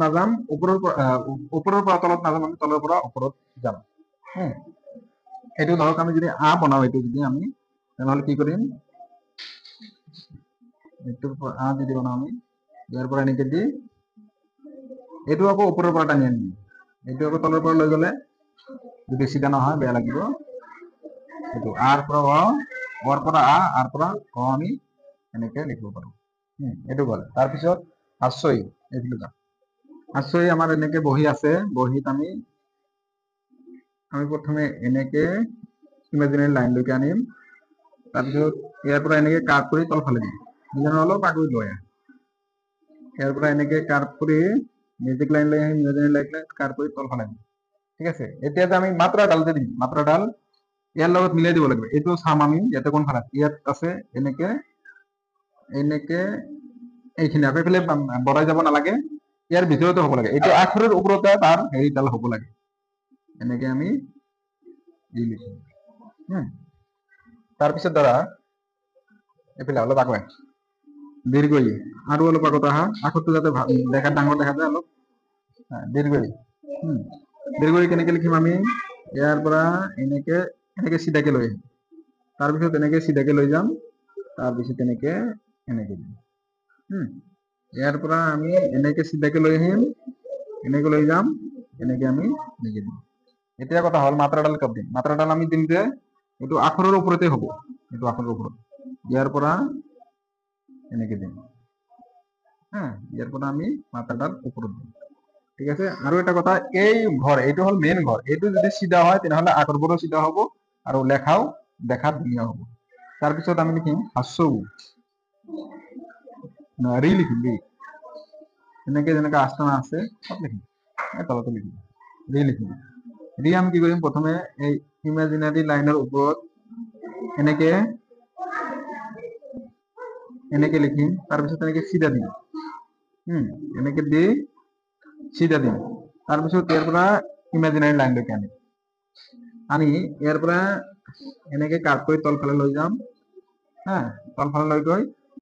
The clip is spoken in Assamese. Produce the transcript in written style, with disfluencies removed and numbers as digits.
নাযাম, ওপৰৰ পৰা তলত নাযাম, আমি তলৰ পৰা ওপৰত যাম। এইটো ধৰক আমি যদি আ বনাও, এইটো যদি আমি তেনেহ'লে কি কৰিম, এইটোৰ পৰা আ যদি বনাও আমি ইয়াৰ পৰা এনেকে দি এইটো আকৌ ওপৰৰ পৰা টানি আনিম, এইটো আকৌ তলৰ পৰা লৈ গ'লে যদি চিধা নহয় বেয়া লাগিব। এইটো আৰ পৰা অৰ পৰা আৰ পৰা আমি এনেকে লিখিব পাৰো। এইটো গ'ল। তাৰপিছত আশ্বই, এইটো যাম আশ্বই আমাৰ এনেকে বহি আছে, বহিত আমি প্ৰথমে এনেকে ইমাজিনাৰী লাইনলৈকে আনিম, তাৰপিছত ইয়াৰ পৰা এনেকে কাট কৰি তলফালে দিম, অলপ আগুৰি লৈ ইয়াৰ পৰা এনেকে কাট কৰি মিউজিক লাইন লৈ আহিম, ইমাজিনাৰী লাইন কাট কৰি তলফালে দিম। ঠিক আছে, এতিয়া যে আমি মাত্ৰাডাল যে দিম, মাত্ৰাডাল ইয়াৰ লগত মিলাই দিব লাগিব। এইটো চাম আমি ইয়াতে কোন ফালে ইয়াত আছে, এনেকে এনেকে এইখিনি আকৌ এইফালে বঢ়াই যাব নালাগে, ইয়াৰ ভিতৰতে হ'ব লাগে। এইটো আখৰৰ ওপৰতে তাৰ হেৰিডাল হ'ব লাগে, এনেকে আমি লিখিম। তাৰপিছত ধৰা এইফালে অলপ আগুৱাই দীৰ্ঘই, আৰু অলপ আগত আহা, আখৰটো যাতে দেখাত ডাঙৰ দেখা যায় অলপ। দীৰ্ঘই, দীৰ্ঘই কেনেকে লিখিম আমি, ইয়াৰ পৰা এনেকে এনেকে চিধাকে লৈ আহিম, তাৰপিছত এনেকে চিধাকে লৈ যাম, তাৰপিছত এনেকে এনেকে দিম। ইয়াৰ পৰা আমি এনেকে চিধাকে লৈ আহিম, এনেকে লৈ যাম, এনেকে আমি এনেকে দিম। এতিয়া কথা হ'ল মাত্ৰাডাল ক'ত দিম, মাত্ৰাডাল আমি দিম যে এইটো আখৰৰ ওপৰতে হ'ব, এইটো আখৰৰ ওপৰত, ইয়াৰ পৰা এনেকে দিম। ইয়াৰ পৰা আমি মাত্ৰাডাল ওপৰত দিম। ঠিক আছে, আৰু এটা কথা, এই ঘৰ এইটো হ'ল মেইন ঘৰ, এইটো যদি চিধা হয় তেনেহ'লে আখৰবোৰো চিধা হ'ব আৰু লেখাও দেখাত ধুনীয়া হ'ব। তাৰপিছত আমি লিখিম হাচৌ, ৰি লিখিম, ৰি এনেকে যেনেকে আস্তানা আছে সব লিখিম, তলতো লিখিম, ৰি লিখিম। ৰি আমি কি কৰিম, প্ৰথমে এই ইমাজিনাৰী লাইনৰ ওপৰত এনেকে এনেকে লিখিম, তাৰপিছত এনেকে চিধা দিম, এনেকে দি চিধা দিম, তাৰপিছত ইয়াৰ পৰা ইমাজিনাৰী লাইনলৈকে আনিম, আনি ইয়াৰ পৰা এনেকে কাট কৰি তলফালে লৈ যাম, তলফালে লৈ গৈ